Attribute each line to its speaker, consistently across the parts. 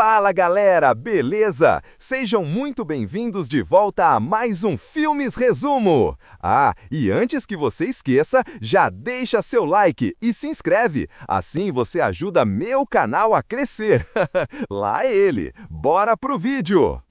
Speaker 1: Fala galera, beleza? Sejam muito bem-vindos de volta a mais um Filmes Resumo! E antes que você esqueça, já deixa seu like e se inscreve, assim você ajuda meu canal a crescer. Lá é ele, bora pro vídeo!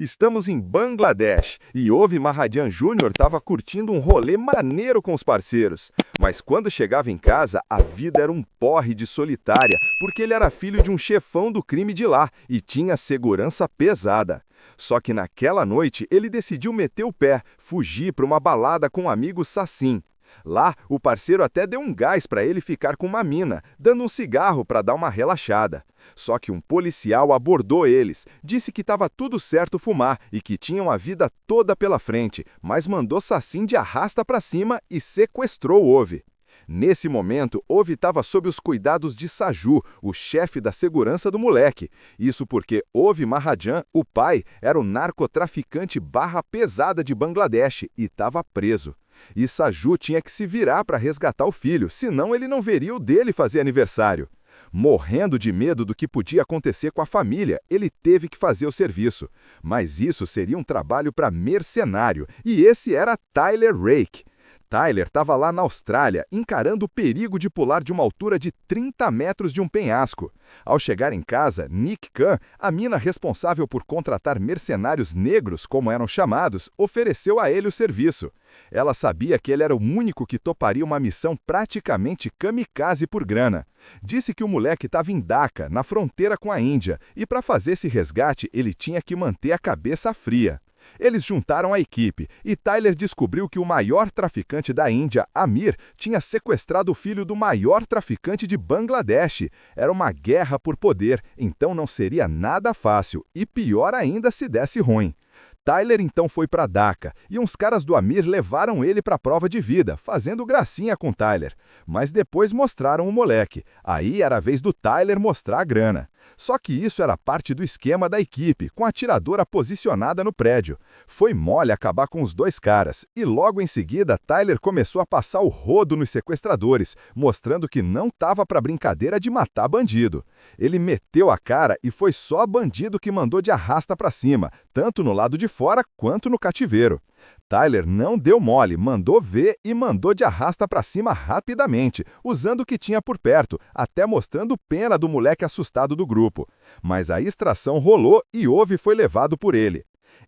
Speaker 1: Estamos em Bangladesh e Ovi Mahajan Jr. estava curtindo um rolê maneiro com os parceiros. Mas quando chegava em casa, a vida era um porre de solitária, porque ele era filho de um chefão do crime de lá e tinha segurança pesada. Só que naquela noite ele decidiu meter o pé, fugir para uma balada com o amigo Sassin. Lá, o parceiro até deu um gás para ele ficar com uma mina, dando um cigarro para dar uma relaxada. Só que um policial abordou eles, disse que estava tudo certo fumar e que tinham a vida toda pela frente, mas mandou Sassin de arrasta para cima e sequestrou Ovi. Nesse momento, Ovi estava sob os cuidados de Saju, o chefe da segurança do moleque. Isso porque Ovi Mahajan, o pai, era o narcotraficante barra pesada de Bangladesh e estava preso. E Saju tinha que se virar para resgatar o filho, senão ele não veria o dele fazer aniversário. Morrendo de medo do que podia acontecer com a família, ele teve que fazer o serviço. Mas isso seria um trabalho para mercenário, e esse era Tyler Rake. Tyler estava lá na Austrália, encarando o perigo de pular de uma altura de 30 metros de um penhasco. Ao chegar em casa, Nick Khan, a mina responsável por contratar mercenários negros, como eram chamados, ofereceu a ele o serviço. Ela sabia que ele era o único que toparia uma missão praticamente kamikaze por grana. Disse que o moleque estava em Dhaka, na fronteira com a Índia, e para fazer esse resgate ele tinha que manter a cabeça fria. Eles juntaram a equipe e Tyler descobriu que o maior traficante da Índia, Amir, tinha sequestrado o filho do maior traficante de Bangladesh. Era uma guerra por poder, então não seria nada fácil, e pior ainda se desse ruim. Tyler então foi para Dhaka, e uns caras do Amir levaram ele para a prova de vida, fazendo gracinha com Tyler. Mas depois mostraram o moleque. Aí era a vez do Tyler mostrar a grana. Só que isso era parte do esquema da equipe, com a atiradora posicionada no prédio. Foi mole acabar com os dois caras, e logo em seguida Tyler começou a passar o rodo nos sequestradores, mostrando que não estava para brincadeira de matar bandido. Ele meteu a cara e foi só bandido que mandou de arrasta para cima, tanto no lado de fora quanto no cativeiro. Tyler não deu mole, mandou ver e mandou de arrasta para cima rapidamente, usando o que tinha por perto, até mostrando pena do moleque assustado do grupo. Mas a extração rolou e Ovi foi levado por ele.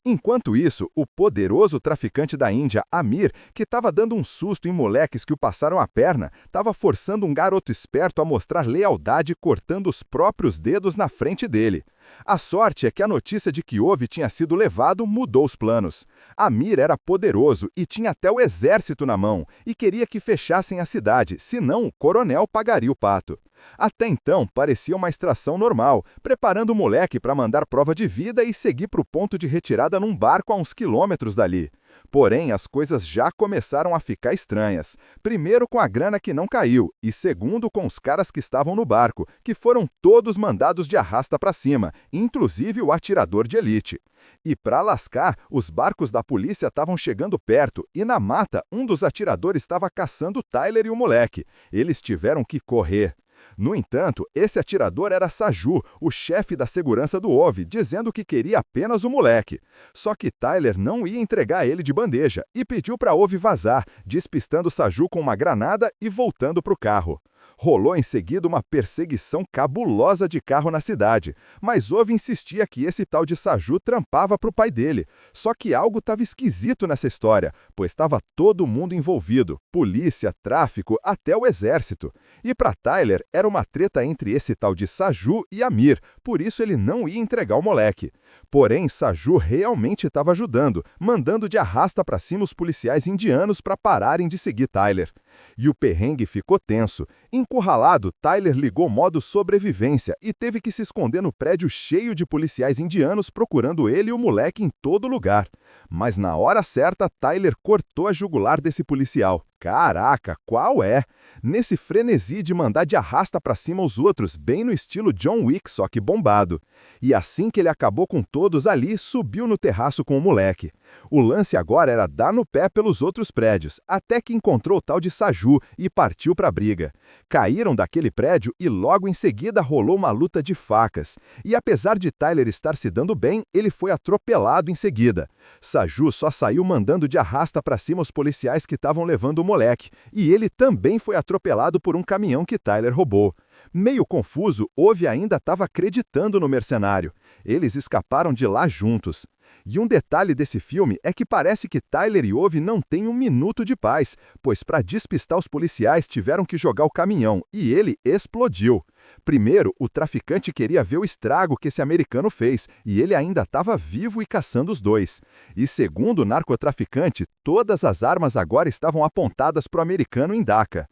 Speaker 1: Enquanto isso, o poderoso traficante da Índia, Amir, que estava dando um susto em moleques que o passaram a perna, estava forçando um garoto esperto a mostrar lealdade cortando os próprios dedos na frente dele. A sorte é que a notícia de que Ovi tinha sido levado mudou os planos. Amir era poderoso e tinha até o exército na mão, e queria que fechassem a cidade, senão o coronel pagaria o pato. Até então, parecia uma extração normal, preparando o moleque para mandar prova de vida e seguir para o ponto de retirada num barco a uns quilômetros dali. Porém, as coisas já começaram a ficar estranhas. Primeiro com a grana que não caiu, e segundo com os caras que estavam no barco, que foram todos mandados de arrasta para cima, inclusive o atirador de elite. E para lascar, os barcos da polícia estavam chegando perto, e na mata um dos atiradores estava caçando Tyler e o moleque. Eles tiveram que correr. No entanto, esse atirador era Saju, o chefe da segurança do Ovi, dizendo que queria apenas o moleque. Só que Tyler não ia entregar ele de bandeja e pediu para Ovi vazar, despistando Saju com uma granada e voltando para o carro. Rolou em seguida uma perseguição cabulosa de carro na cidade, mas Ovi insistia que esse tal de Saju trampava para o pai dele. Só que algo estava esquisito nessa história, pois estava todo mundo envolvido, polícia, tráfico, até o exército. E para Tyler era uma treta entre esse tal de Saju e Amir, por isso ele não ia entregar o moleque. Porém, Saju realmente estava ajudando, mandando de arrasta para cima os policiais indianos para pararem de seguir Tyler. E o perrengue ficou tenso. Encurralado, Tyler ligou modo sobrevivência e teve que se esconder no prédio cheio de policiais indianos procurando ele e o moleque em todo lugar. Mas na hora certa, Tyler cortou a jugular desse policial. Caraca, qual é? Nesse frenesi de mandar de arrasta pra cima os outros, bem no estilo John Wick, só que bombado. E assim que ele acabou com todos ali, subiu no terraço com o moleque. O lance agora era dar no pé pelos outros prédios, até que encontrou o tal de Saju e partiu pra briga. Caíram daquele prédio e logo em seguida rolou uma luta de facas. E apesar de Tyler estar se dando bem, ele foi atropelado em seguida. Saju só saiu mandando de arrasta pra cima os policiais que estavam levando o moleque, e ele também foi atropelado por um caminhão que Tyler roubou. Meio confuso, Ove ainda estava acreditando no mercenário. Eles escaparam de lá juntos. E um detalhe desse filme é que parece que Tyler e Ove não têm um minuto de paz, pois para despistar os policiais tiveram que jogar o caminhão, e ele explodiu. Primeiro, o traficante queria ver o estrago que esse americano fez, e ele ainda estava vivo e caçando os dois. E segundo o narcotraficante, todas as armas agora estavam apontadas para o americano em Dhaka.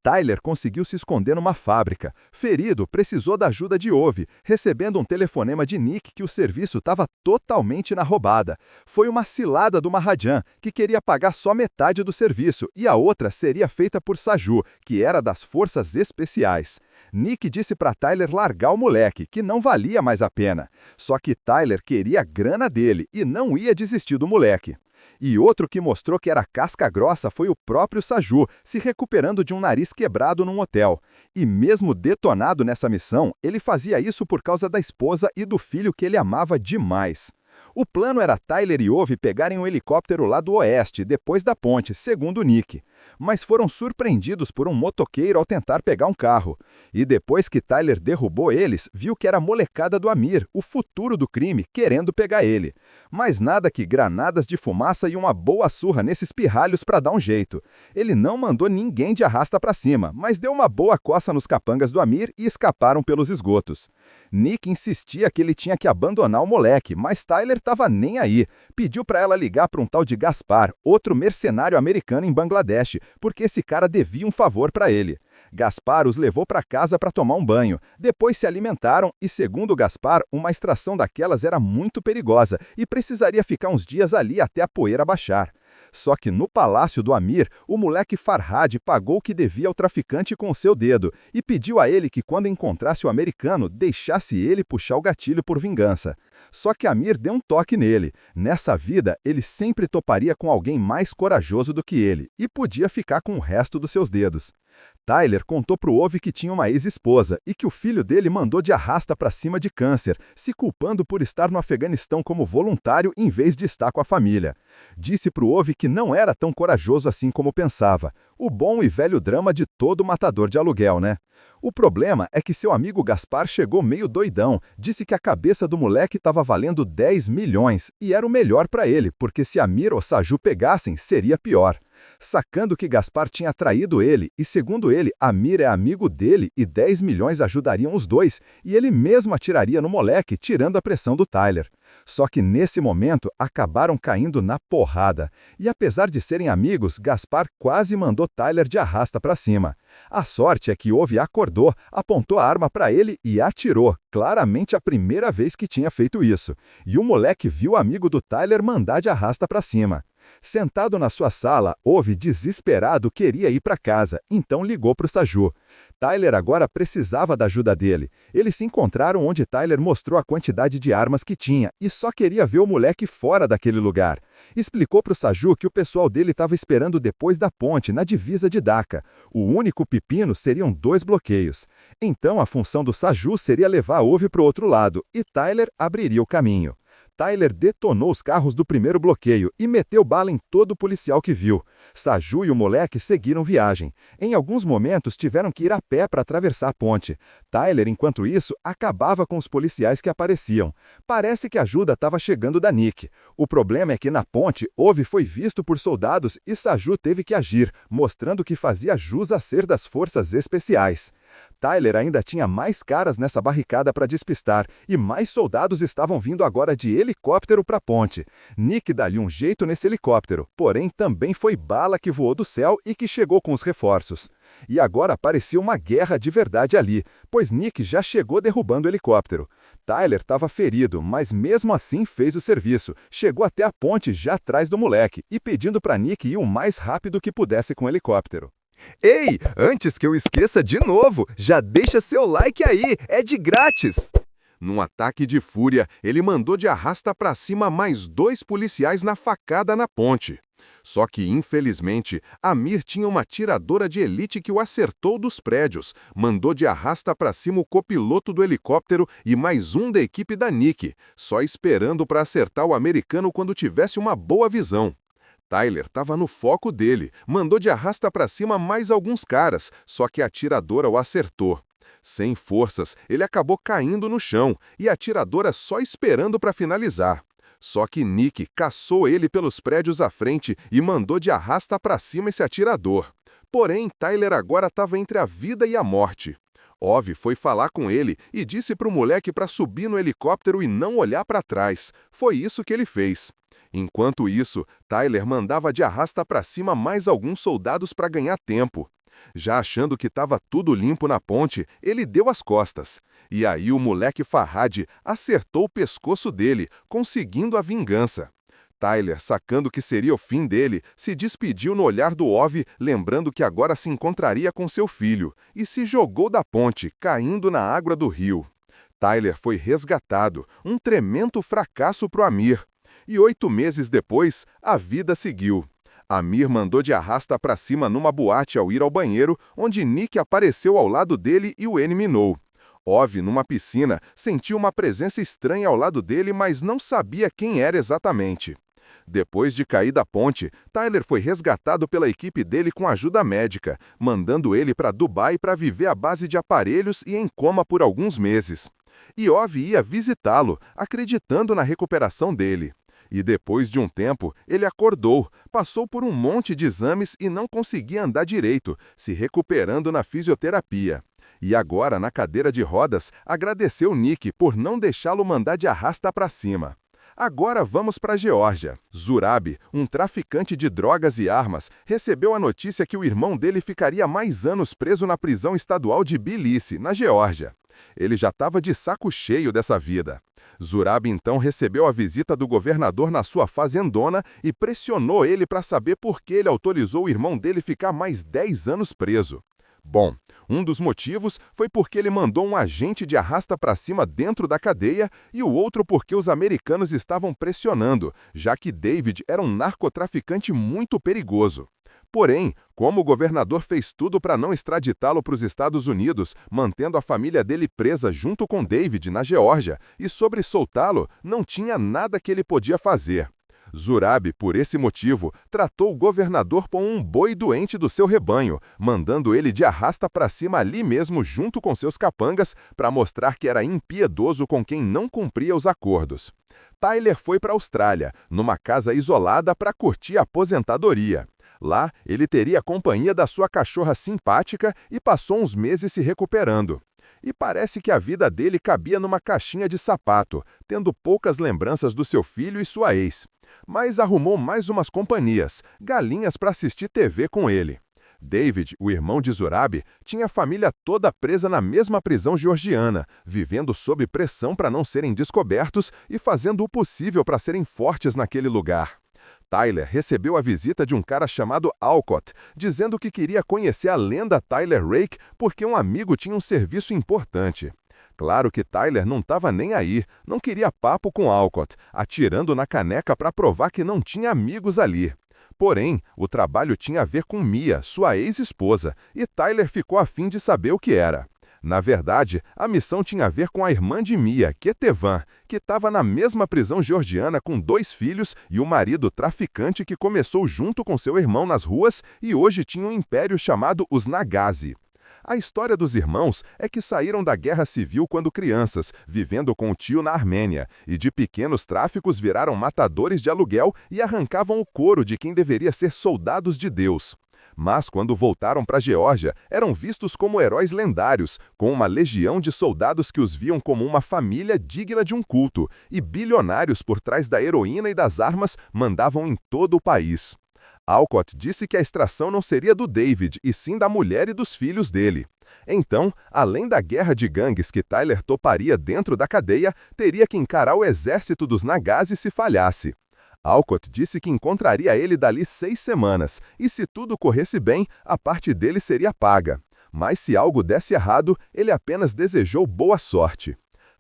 Speaker 1: Tyler conseguiu se esconder numa fábrica. Ferido, precisou da ajuda de Ove, recebendo um telefonema de Nick que o serviço estava totalmente na roubada. Foi uma cilada do Mahajan, que queria pagar só metade do serviço, e a outra seria feita por Saju, que era das forças especiais. Nick disse para Tyler largar o moleque, que não valia mais a pena. Só que Tyler queria a grana dele e não ia desistir do moleque. E outro que mostrou que era casca grossa foi o próprio Saju, se recuperando de um nariz quebrado num hotel. E mesmo detonado nessa missão, ele fazia isso por causa da esposa e do filho que ele amava demais. O plano era Tyler e Ove pegarem um helicóptero lá do oeste, depois da ponte, segundo Nick. Mas foram surpreendidos por um motoqueiro ao tentar pegar um carro. E depois que Tyler derrubou eles, viu que era a molecada do Amir, o futuro do crime, querendo pegar ele. Mas nada que granadas de fumaça e uma boa surra nesses pirralhos para dar um jeito. Ele não mandou ninguém de arrasta para cima, mas deu uma boa coça nos capangas do Amir e escaparam pelos esgotos. Nick insistia que ele tinha que abandonar o moleque, mas Tyler estava nem aí. Pediu para ela ligar para um tal de Gaspar, outro mercenário americano em Bangladesh, porque esse cara devia um favor para ele. Gaspar os levou para casa para tomar um banho. Depois se alimentaram e, segundo Gaspar, uma extração daquelas era muito perigosa e precisaria ficar uns dias ali até a poeira baixar. Só que no palácio do Amir, o moleque Farhad pagou o que devia ao traficante com o seu dedo e pediu a ele que, quando encontrasse o americano, deixasse ele puxar o gatilho por vingança. Só que Amir deu um toque nele. Nessa vida, ele sempre toparia com alguém mais corajoso do que ele e podia ficar com o resto dos seus dedos. Tyler contou pro Ove que tinha uma ex-esposa e que o filho dele mandou de arrasta para cima de câncer, se culpando por estar no Afeganistão como voluntário em vez de estar com a família. Disse pro Ove que não era tão corajoso assim como pensava. O bom e velho drama de todo matador de aluguel, né? O problema é que seu amigo Gaspar chegou meio doidão, disse que a cabeça do moleque estava valendo 10 milhões e era o melhor para ele, porque se Amir ou Saju pegassem, seria pior. Sacando que Gaspar tinha traído ele e, segundo ele, Amir é amigo dele e 10 milhões ajudariam os dois, e ele mesmo atiraria no moleque, tirando a pressão do Tyler. Só que nesse momento acabaram caindo na porrada. E apesar de serem amigos, Gaspar quase mandou Tyler de arrasta para cima. A sorte é que Ove acordou, apontou a arma para ele e atirou, claramente a primeira vez que tinha feito isso. E o moleque viu o amigo do Tyler mandar de arrasta para cima. Sentado na sua sala, Ove, desesperado, queria ir para casa, então ligou para o Saju. Tyler agora precisava da ajuda dele. Eles se encontraram onde Tyler mostrou a quantidade de armas que tinha e só queria ver o moleque fora daquele lugar. Explicou para o Saju que o pessoal dele estava esperando depois da ponte, na divisa de Dhaka. O único pepino seriam 2 bloqueios. Então a função do Saju seria levar Ove para o outro lado e Tyler abriria o caminho. Tyler detonou os carros do primeiro bloqueio e meteu bala em todo policial que viu. Saju e o moleque seguiram viagem. Em alguns momentos tiveram que ir a pé para atravessar a ponte. Tyler, enquanto isso, acabava com os policiais que apareciam. Parece que a ajuda estava chegando da Nick. O problema é que na ponte, Ove foi visto por soldados e Saju teve que agir, mostrando que fazia jus a ser das forças especiais. Tyler ainda tinha mais caras nessa barricada para despistar, e mais soldados estavam vindo agora de helicóptero para a ponte. Nick dá-lhe um jeito nesse helicóptero, porém também foi bala que voou do céu e que chegou com os reforços. E agora parecia uma guerra de verdade ali, pois Nick já chegou derrubando o helicóptero. Tyler estava ferido, mas mesmo assim fez o serviço. Chegou até a ponte já atrás do moleque e pedindo para Nick ir o mais rápido que pudesse com o helicóptero.
Speaker 2: Ei, antes que eu esqueça de novo, já deixa seu like aí, é de grátis!
Speaker 3: Num ataque de fúria, ele mandou de arrasta para cima mais 2 policiais na facada na ponte. Só que, infelizmente, Amir tinha uma atiradora de elite que o acertou dos prédios, mandou de arrasta para cima o copiloto do helicóptero e mais um da equipe da Nick, só esperando para acertar o americano quando tivesse uma boa visão. Tyler estava no foco dele, mandou de arrasta para cima mais alguns caras, só que a atiradora o acertou. Sem forças, ele acabou caindo no chão, e a atiradora só esperando para finalizar. Só que Nick caçou ele pelos prédios à frente e mandou de arrasta para cima esse atirador. Porém, Tyler agora estava entre a vida e a morte. Ove foi falar com ele e disse para o moleque para subir no helicóptero e não olhar para trás. Foi isso que ele fez. Enquanto isso, Tyler mandava de arrasta para cima mais alguns soldados para ganhar tempo. Já achando que estava tudo limpo na ponte, ele deu as costas. E aí o moleque Farhad acertou o pescoço dele, conseguindo a vingança. Tyler, sacando que seria o fim dele, se despediu no olhar do Ove, lembrando que agora se encontraria com seu filho, e se jogou da ponte, caindo na água do rio. Tyler foi resgatado, um tremendo fracasso para o Amir. E 8 meses depois, a vida seguiu. Amir mandou de arrasta para cima numa boate ao ir ao banheiro, onde Nick apareceu ao lado dele e o eliminou. Ove, numa piscina, sentiu uma presença estranha ao lado dele, mas não sabia quem era exatamente. Depois de cair da ponte, Tyler foi resgatado pela equipe dele com ajuda médica, mandando ele para Dubai para viver à base de aparelhos e em coma por alguns meses. E Ove ia visitá-lo, acreditando na recuperação dele. E depois de um tempo, ele acordou, passou por um monte de exames e não conseguia andar direito, se recuperando na fisioterapia. E agora, na cadeira de rodas, agradeceu Nick por não deixá-lo mandar de arrasta para cima. Agora vamos para a Geórgia. Zurab, um traficante de drogas e armas, recebeu a notícia que o irmão dele ficaria mais anos preso na prisão estadual de Tbilisi, na Geórgia. Ele já estava de saco cheio dessa vida. Zurab então recebeu a visita do governador na sua fazendona e pressionou ele para saber por que ele autorizou o irmão dele ficar mais 10 anos preso. Bom, um dos motivos foi porque ele mandou um agente de arrasta para cima dentro da cadeia e o outro porque os americanos estavam pressionando, já que David era um narcotraficante muito perigoso. Porém, como o governador fez tudo para não extraditá-lo para os Estados Unidos, mantendo a família dele presa junto com David na Geórgia, e sobre soltá-lo, não tinha nada que ele podia fazer. Zurab, por esse motivo, tratou o governador como um boi doente do seu rebanho, mandando ele de arrasta para cima ali mesmo junto com seus capangas para mostrar que era impiedoso com quem não cumpria os acordos. Tyler foi para a Austrália, numa casa isolada para curtir a aposentadoria. Lá, ele teria a companhia da sua cachorra simpática e passou uns meses se recuperando. E parece que a vida dele cabia numa caixinha de sapato, tendo poucas lembranças do seu filho e sua ex. Mas arrumou mais umas companhias, galinhas para assistir TV com ele. David, o irmão de Zurab, tinha a família toda presa na mesma prisão georgiana, vivendo sob pressão para não serem descobertos e fazendo o possível para serem fortes naquele lugar. Tyler recebeu a visita de um cara chamado Alcott, dizendo que queria conhecer a lenda Tyler Rake porque um amigo tinha um serviço importante. Claro que Tyler não estava nem aí, não queria papo com Alcott, atirando na caneca para provar que não tinha amigos ali. Porém, o trabalho tinha a ver com Mia, sua ex-esposa, e Tyler ficou a fim de saber o que era. Na verdade, a missão tinha a ver com a irmã de Mia, Ketevan, que estava na mesma prisão georgiana com 2 filhos e o marido traficante que começou junto com seu irmão nas ruas e hoje tinha um império chamado os Nagazi. A história dos irmãos é que saíram da guerra civil quando crianças, vivendo com o tio na Armênia, e de pequenos tráficos viraram matadores de aluguel e arrancavam o couro de quem deveria ser soldados de Deus. Mas quando voltaram para a Geórgia, eram vistos como heróis lendários, com uma legião de soldados que os viam como uma família digna de um culto, e bilionários por trás da heroína e das armas mandavam em todo o país. Alcott disse que a extração não seria do David, e sim da mulher e dos filhos dele. Então, além da guerra de gangues que Tyler toparia dentro da cadeia, teria que encarar o exército dos Nagazi se falhasse. Alcott disse que encontraria ele dali 6 semanas, e se tudo corresse bem, a parte dele seria paga. Mas se algo desse errado, ele apenas desejou boa sorte.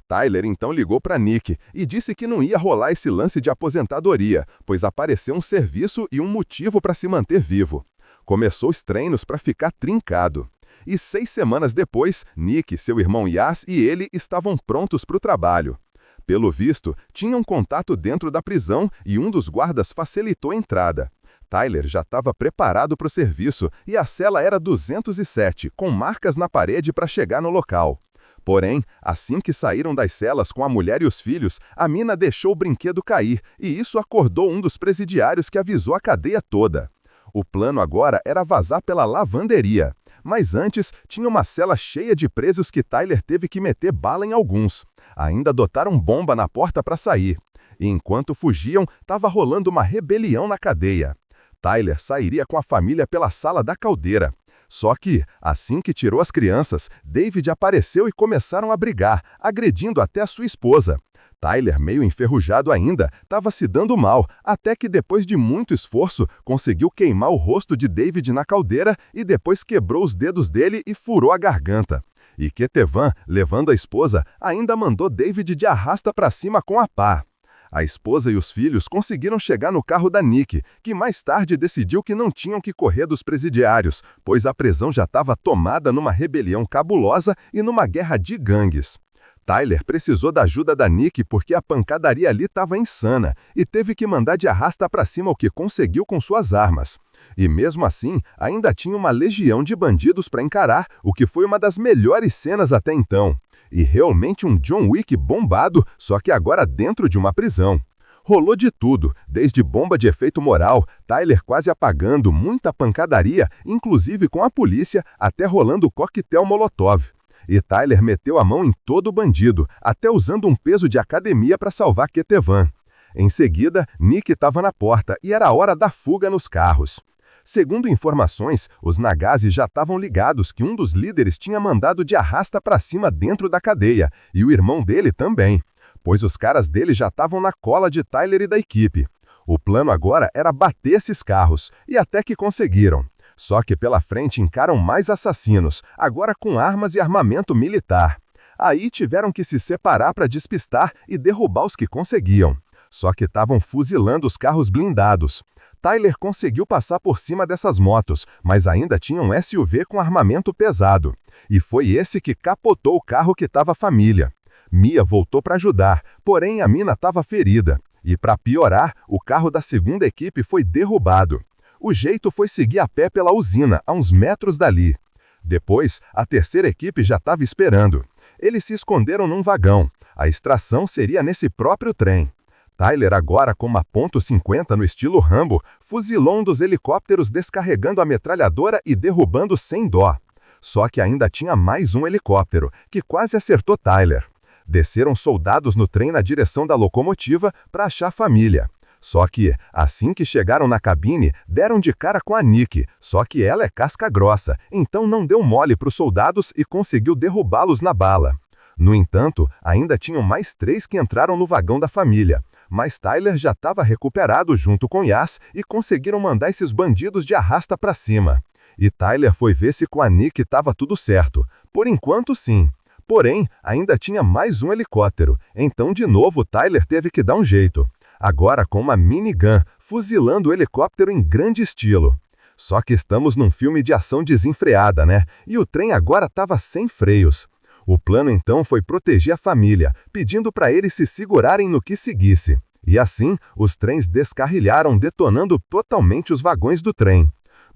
Speaker 3: Tyler então ligou para Nick e disse que não ia rolar esse lance de aposentadoria, pois apareceu um serviço e um motivo para se manter vivo. Começou os treinos para ficar trincado. E 6 semanas depois, Nick, seu irmão Yas e ele estavam prontos para o trabalho. Pelo visto, tinham contato dentro da prisão e um dos guardas facilitou a entrada. Tyler já estava preparado para o serviço e a cela era 207, com marcas na parede para chegar no local. Porém, assim que saíram das celas com a mulher e os filhos, a mina deixou o brinquedo cair e isso acordou um dos presidiários que avisou a cadeia toda. O plano agora era vazar pela lavanderia. Mas antes, tinha uma cela cheia de presos que Tyler teve que meter bala em alguns. Ainda dotaram bomba na porta para sair. E enquanto fugiam, estava rolando uma rebelião na cadeia. Tyler sairia com a família pela sala da caldeira. Só que, assim que tirou as crianças, David apareceu e começaram a brigar, agredindo até a sua esposa. Tyler, meio enferrujado ainda, estava se dando mal, até que depois de muito esforço, conseguiu queimar o rosto de David na caldeira e depois quebrou os dedos dele e furou a garganta. E Ketevan, levando a esposa, ainda mandou David de arrasta para cima com a pá. A esposa e os filhos conseguiram chegar no carro da Nick, que mais tarde decidiu que não tinham que correr dos presidiários, pois a prisão já estava tomada numa rebelião cabulosa e numa guerra de gangues. Tyler precisou da ajuda da Nick porque a pancadaria ali estava insana e teve que mandar de arrasta para cima o que conseguiu com suas armas. E mesmo assim, ainda tinha uma legião de bandidos para encarar, o que foi uma das melhores cenas até então. E realmente um John Wick bombado, só que agora dentro de uma prisão. Rolou de tudo, desde bomba de efeito moral, Tyler quase apagando, muita pancadaria, inclusive com a polícia, até rolando coquetel molotov. E Tyler meteu a mão em todo bandido, até usando um peso de academia para salvar Ketevan. Em seguida, Nick estava na porta e era hora da fuga nos carros. Segundo informações, os Nagazi já estavam ligados que um dos líderes tinha mandado de arrasta para cima dentro da cadeia, e o irmão dele também, pois os caras dele já estavam na cola de Tyler e da equipe. O plano agora era bater esses carros, e até que conseguiram. Só que pela frente encaram mais assassinos, agora com armas e armamento militar. Aí tiveram que se separar para despistar e derrubar os que conseguiam. Só que estavam fuzilando os carros blindados. Tyler conseguiu passar por cima dessas motos, mas ainda tinha um SUV com armamento pesado. E foi esse que capotou o carro que estava a família. Mia voltou para ajudar, porém a mina estava ferida. E para piorar, o carro da segunda equipe foi derrubado. O jeito foi seguir a pé pela usina, a uns metros dali. Depois, a terceira equipe já estava esperando. Eles se esconderam num vagão. A extração seria nesse próprio trem. Tyler, agora com uma .50 no estilo Rambo, fuzilou um dos helicópteros descarregando a metralhadora e derrubando sem dó. Só que ainda tinha mais um helicóptero, que quase acertou Tyler. Desceram soldados no trem na direção da locomotiva para achar a família. Só que, assim que chegaram na cabine, deram de cara com a Nick, só que ela é casca grossa, então não deu mole para os soldados e conseguiu derrubá-los na bala. No entanto, ainda tinham mais 3 que entraram no vagão da família, mas Tyler já estava recuperado junto com Yas e conseguiram mandar esses bandidos de arrasta para cima. E Tyler foi ver se com a Nick estava tudo certo. Por enquanto, sim. Porém, ainda tinha mais um helicóptero, então de novo Tyler teve que dar um jeito. Agora com uma minigun, fuzilando o helicóptero em grande estilo. Só que estamos num filme de ação desenfreada, né? E o trem agora estava sem freios. O plano então foi proteger a família, pedindo para eles se segurarem no que seguisse. E assim, os trens descarrilharam, detonando totalmente os vagões do trem.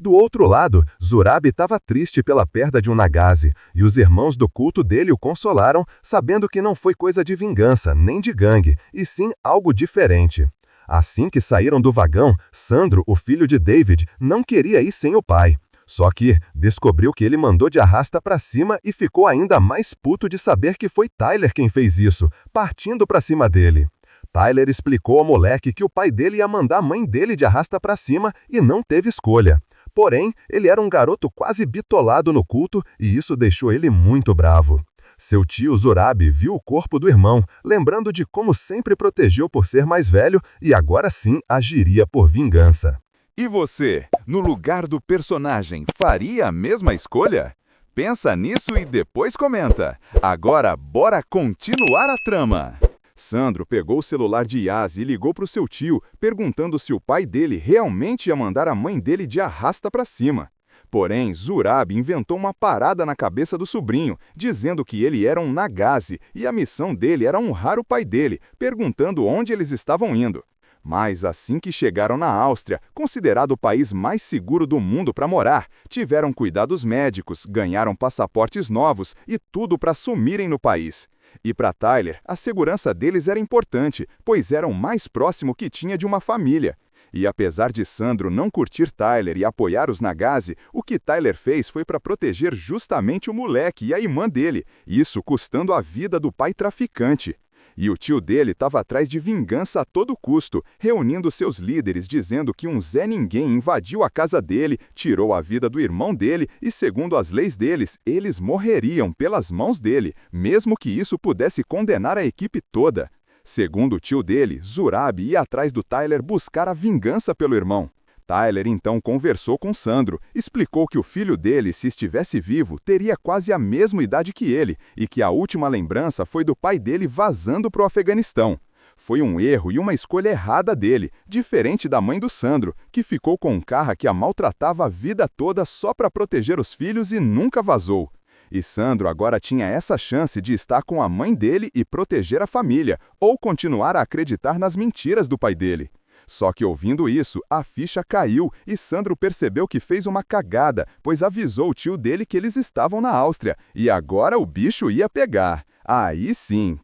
Speaker 2: Do outro lado, Zurab estava triste pela perda de um Nagazi, e os irmãos do culto dele o consolaram, sabendo que não foi coisa de vingança, nem de gangue, e sim algo diferente. Assim que saíram do vagão, Sandro, o filho de David, não queria ir sem o pai. Só que descobriu que ele mandou de arrasta pra cima e ficou ainda mais puto de saber que foi Tyler quem fez isso, partindo pra cima dele. Tyler explicou ao moleque que o pai dele ia mandar a mãe dele de arrasta pra cima e não teve escolha. Porém, ele era um garoto quase bitolado no culto e isso deixou ele muito bravo. Seu tio Zurab viu o corpo do irmão, lembrando de como sempre protegeu por ser mais velho e agora sim agiria por vingança.
Speaker 1: E você, no lugar do personagem, faria a mesma escolha? Pensa nisso e depois comenta. Agora, bora continuar a trama! Sandro pegou o celular de Yas e ligou para o seu tio, perguntando se o pai dele realmente ia mandar a mãe dele de arrasta para cima. Porém, Zurab inventou uma parada na cabeça do sobrinho, dizendo que ele era um Nagazi e a missão dele era honrar o pai dele, perguntando onde eles estavam indo. Mas assim que chegaram na Áustria, considerado o país mais seguro do mundo para morar, tiveram cuidados médicos, ganharam passaportes novos e tudo para sumirem no país. E para Tyler, a segurança deles era importante, pois era o mais próximo que tinha de uma família. E apesar de Sandro não curtir Tyler e apoiar os Nagazi, o que Tyler fez foi para proteger justamente o moleque e a irmã dele, isso custando a vida do pai traficante. E o tio dele estava atrás de vingança a todo custo, reunindo seus líderes dizendo que um Zé Ninguém invadiu a casa dele, tirou a vida do irmão dele e, segundo as leis deles, eles morreriam pelas mãos dele, mesmo que isso pudesse condenar a equipe toda. Segundo o tio dele, Zurab ia atrás do Tyler buscar a vingança pelo irmão. Tyler então conversou com Sandro, explicou que o filho dele, se estivesse vivo, teria quase a mesma idade que ele e que a última lembrança foi do pai dele vazando para o Afeganistão. Foi um erro e uma escolha errada dele, diferente da mãe do Sandro, que ficou com um cara que a maltratava a vida toda só para proteger os filhos e nunca vazou. E Sandro agora tinha essa chance de estar com a mãe dele e proteger a família, ou continuar a acreditar nas mentiras do pai dele. Só que ouvindo isso, a ficha caiu e Sandro percebeu que fez uma cagada, pois avisou o tio dele que eles estavam na Áustria, e agora o bicho ia pegar. Aí sim.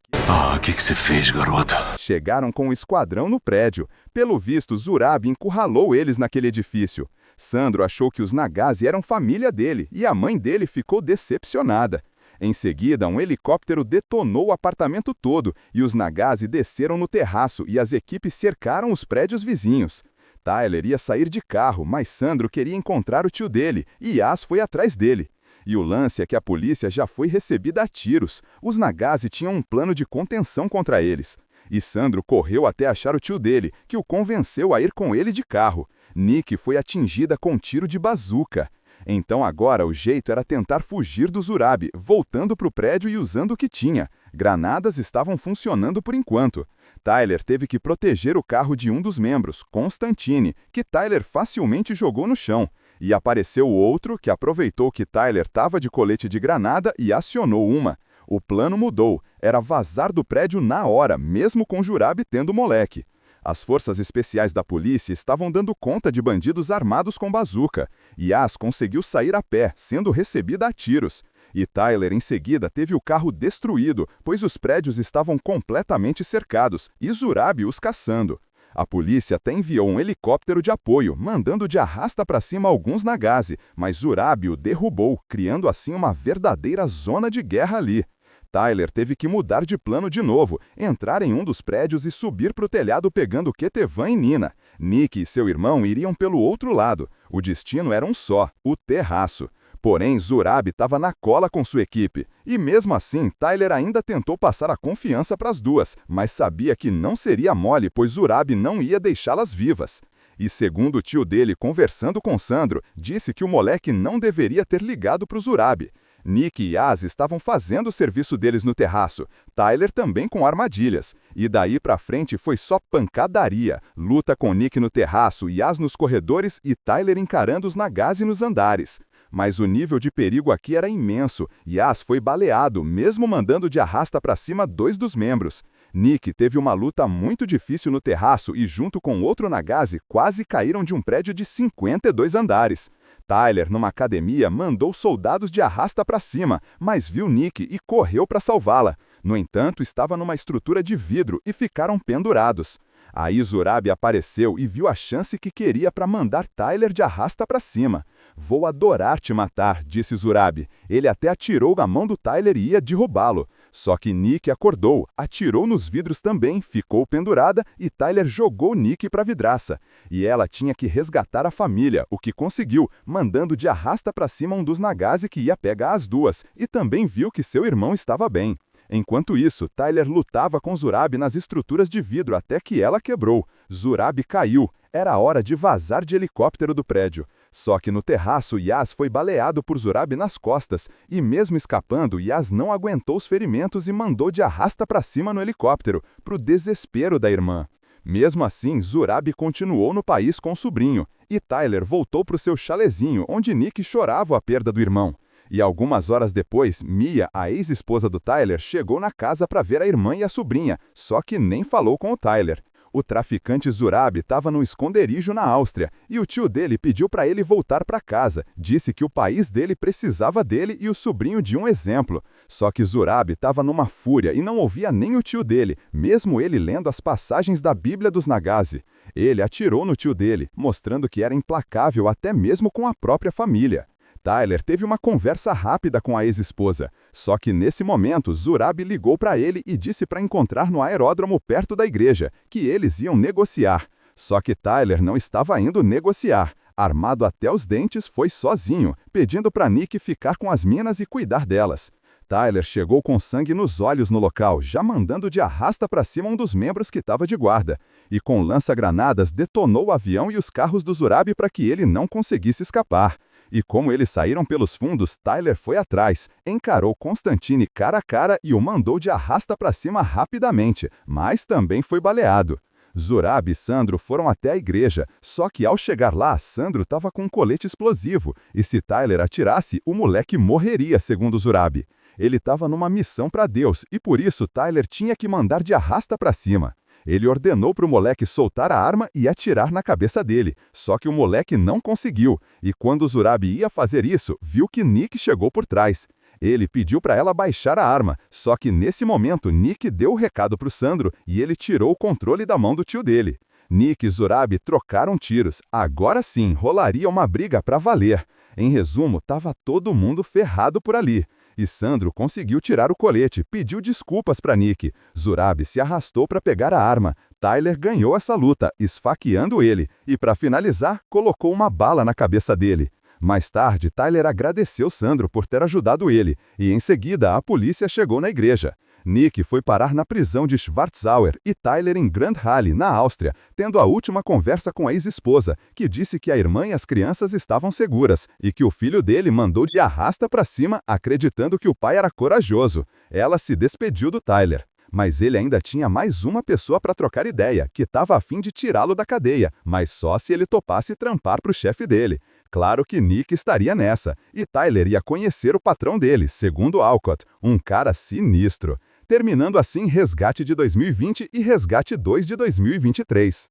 Speaker 4: O que você fez, garoto?
Speaker 1: Chegaram com um esquadrão no prédio. Pelo visto, Zurab encurralou eles naquele edifício. Sandro achou que os Nagazi eram família dele e a mãe dele ficou decepcionada. Em seguida, um helicóptero detonou o apartamento todo e os Nagazi desceram no terraço e as equipes cercaram os prédios vizinhos. Tyler ia sair de carro, mas Sandro queria encontrar o tio dele e Yas foi atrás dele. E o lance é que a polícia já foi recebida a tiros. Os Nagazi tinham um plano de contenção contra eles. E Sandro correu até achar o tio dele, que o convenceu a ir com ele de carro. Nick foi atingida com um tiro de bazuca. Então agora o jeito era tentar fugir do Zurab, voltando para o prédio e usando o que tinha. Granadas estavam funcionando por enquanto. Tyler teve que proteger o carro de um dos membros, Constantine, que Tyler facilmente jogou no chão. E apareceu outro que aproveitou que Tyler estava de colete de granada e acionou uma. O plano mudou, era vazar do prédio na hora, mesmo com Zurab tendo moleque. As forças especiais da polícia estavam dando conta de bandidos armados com bazuca. Yas conseguiu sair a pé, sendo recebida a tiros. E Tyler, em seguida, teve o carro destruído, pois os prédios estavam completamente cercados, e Zurab os caçando. A polícia até enviou um helicóptero de apoio, mandando de arrasta para cima alguns Nagazi, mas Zurab o derrubou, criando assim uma verdadeira zona de guerra ali. Tyler teve que mudar de plano de novo, entrar em um dos prédios e subir para o telhado pegando Ketevan e Nina. Nick e seu irmão iriam pelo outro lado. O destino era um só, o terraço. Porém, Zurab estava na cola com sua equipe. E mesmo assim, Tyler ainda tentou passar a confiança para as duas, mas sabia que não seria mole, pois Zurab não ia deixá-las vivas. E segundo o tio dele conversando com Sandro, disse que o moleque não deveria ter ligado para o Zurab. Nick e Yas estavam fazendo o serviço deles no terraço, Tyler também com armadilhas. E daí pra frente foi só pancadaria, luta com Nick no terraço, Yas nos corredores e Tyler encarando os Nagazi nos andares. Mas o nível de perigo aqui era imenso, Yas foi baleado, mesmo mandando de arrasta pra cima 2 dos membros. Nick teve uma luta muito difícil no terraço e junto com outro Nagazi quase caíram de um prédio de 52 andares. Tyler, numa academia, mandou soldados de arrasta para cima, mas viu Nick e correu para salvá-la. No entanto, estava numa estrutura de vidro e ficaram pendurados. Aí Zurabi apareceu e viu a chance que queria para mandar Tyler de arrasta para cima. "Vou adorar te matar", disse Zurabi. Ele até atirou na mão do Tyler e ia derrubá-lo. Só que Nick acordou, atirou nos vidros também, ficou pendurada e Tyler jogou Nick para a vidraça. E ela tinha que resgatar a família, o que conseguiu, mandando de arrasta para cima um dos Nagase que ia pegar as duas, e também viu que seu irmão estava bem. Enquanto isso, Tyler lutava com Zurabi nas estruturas de vidro até que ela quebrou. Zurabi caiu. Era hora de vazar de helicóptero do prédio. Só que no terraço, Yas foi baleado por Zurabi nas costas, e mesmo escapando, Yas não aguentou os ferimentos e mandou de arrasta para cima no helicóptero, pro desespero da irmã. Mesmo assim, Zurabi continuou no país com o sobrinho, e Tyler voltou pro seu chalezinho, onde Nick chorava a perda do irmão. E algumas horas depois, Mia, a ex-esposa do Tyler, chegou na casa para ver a irmã e a sobrinha, só que nem falou com o Tyler. O traficante Zurabi estava num esconderijo na Áustria, e o tio dele pediu para ele voltar para casa, disse que o país dele precisava dele e o sobrinho de um exemplo. Só que Zurabi estava numa fúria e não ouvia nem o tio dele, mesmo ele lendo as passagens da Bíblia dos Nagase. Ele atirou no tio dele, mostrando que era implacável até mesmo com a própria família. Tyler teve uma conversa rápida com a ex-esposa, só que nesse momento Zurabi ligou para ele e disse para encontrar no aeródromo perto da igreja, que eles iam negociar. Só que Tyler não estava indo negociar. Armado até os dentes, foi sozinho, pedindo para Nick ficar com as minas e cuidar delas. Tyler chegou com sangue nos olhos no local, já mandando de arrasta para cima um dos membros que estava de guarda, e com lança-granadas detonou o avião e os carros do Zurabi para que ele não conseguisse escapar. E como eles saíram pelos fundos, Tyler foi atrás, encarou Constantine cara a cara e o mandou de arrasta para cima rapidamente, mas também foi baleado. Zurabi e Sandro foram até a igreja, só que ao chegar lá, Sandro estava com um colete explosivo, e se Tyler atirasse, o moleque morreria, segundo Zurabi. Ele estava numa missão para Deus, e por isso Tyler tinha que mandar de arrasta para cima. Ele ordenou para o moleque soltar a arma e atirar na cabeça dele, só que o moleque não conseguiu, e quando Zurabi ia fazer isso, viu que Nick chegou por trás. Ele pediu para ela baixar a arma, só que nesse momento Nick deu o recado para o Sandro e ele tirou o controle da mão do tio dele. Nick e Zurabi trocaram tiros, agora sim rolaria uma briga para valer. Em resumo, estava todo mundo ferrado por ali. E Sandro conseguiu tirar o colete, pediu desculpas para Nick. Zurabi se arrastou para pegar a arma. Tyler ganhou essa luta, esfaqueando ele, e para finalizar, colocou uma bala na cabeça dele. Mais tarde, Tyler agradeceu Sandro por ter ajudado ele, e em seguida a polícia chegou na igreja. Nick foi parar na prisão de Schwarzauer e Tyler em Grandhalle, na Áustria, tendo a última conversa com a ex-esposa, que disse que a irmã e as crianças estavam seguras, e que o filho dele mandou de arrasta para cima, acreditando que o pai era corajoso. Ela se despediu do Tyler. Mas ele ainda tinha mais uma pessoa para trocar ideia, que estava a fim de tirá-lo da cadeia, mas só se ele topasse trampar para o chefe dele. Claro que Nick estaria nessa, e Tyler ia conhecer o patrão dele, segundo Alcott, um cara sinistro. Terminando assim Resgate de 2020 e Resgate 2 de 2023.